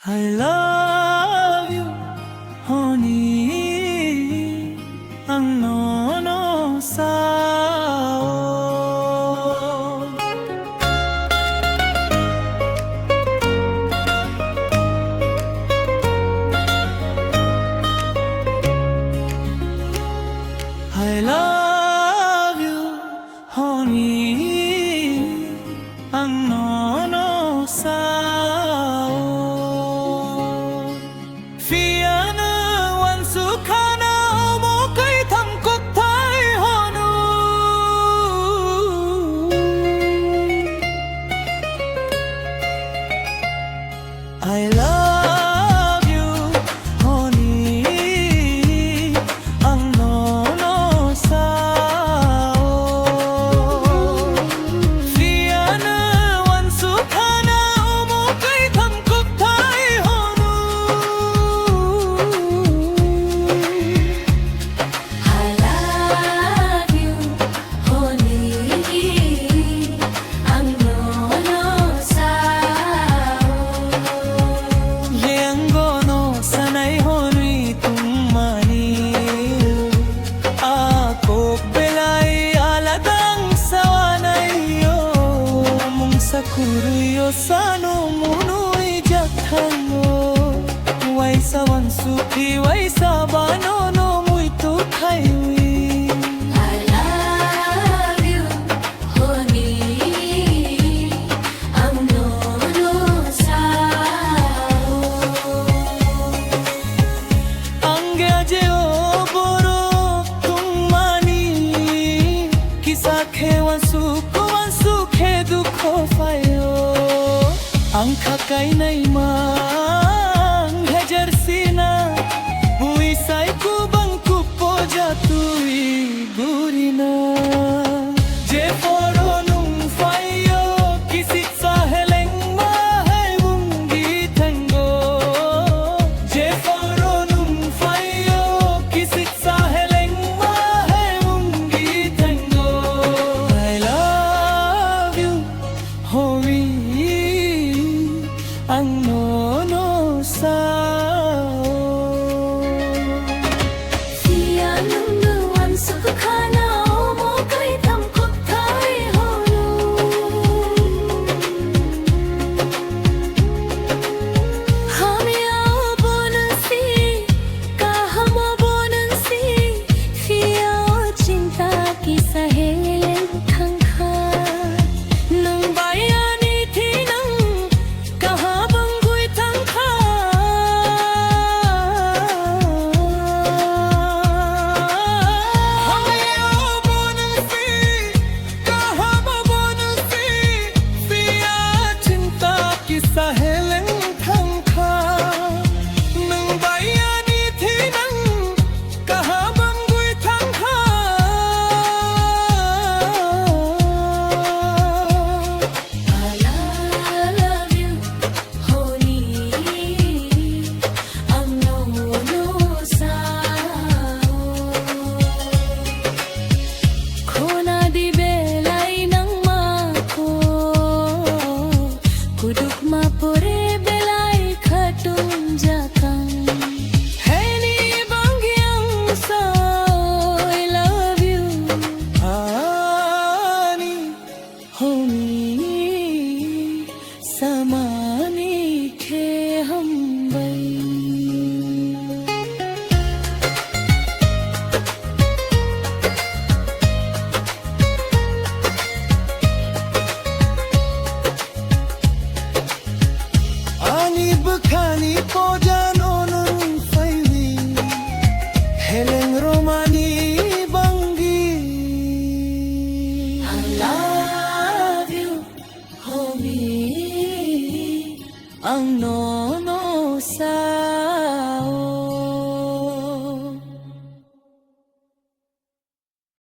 I love you, honey, ang nono sao. I love you, honey, ang nono sao. I love you, honey, ang nono sao. Fiana wan sukana umo kay tamkok tay honu. I love you, honey, ang nono sao. Kuruyo sano munui jathango waisa wansuki waisa bano no muito kaiwi. I love you, honey, ang nono sao. Ange aje o boro tumani kisa khe wansuko wansuke dukho fayo. Ang kakay na imang hajar sina buisay kubang kupo jatui gurina. Je foro nung fayo kisit sa heleng mahay bungi tango. Je foro nung fayo kisit sa heleng mahay bungi tango. I love you, honey, ang nono sao. Fianang nuwan sukana umo kay tamkok tay honu. Hami ao bonansi, kahama bonansi, fiya cinta ki saheleng khangkha. Nang bayani thinang kahabang gui tangkha. Hami ao bonansi, kahama bonansi, fiya cinta ki saheleng khangkha. Nang bayani thinang kahabang gui tangkha. I love you, honey, ang nono sao. Khona di belay ng mako, kuduk mapore belay khatun jakang. Heni bangyang sao. I love you, Ani, honey, samani ke hum bai. Ani bukhani pojan onun faiwi heleng romani bangi. I love you, honey, Ang no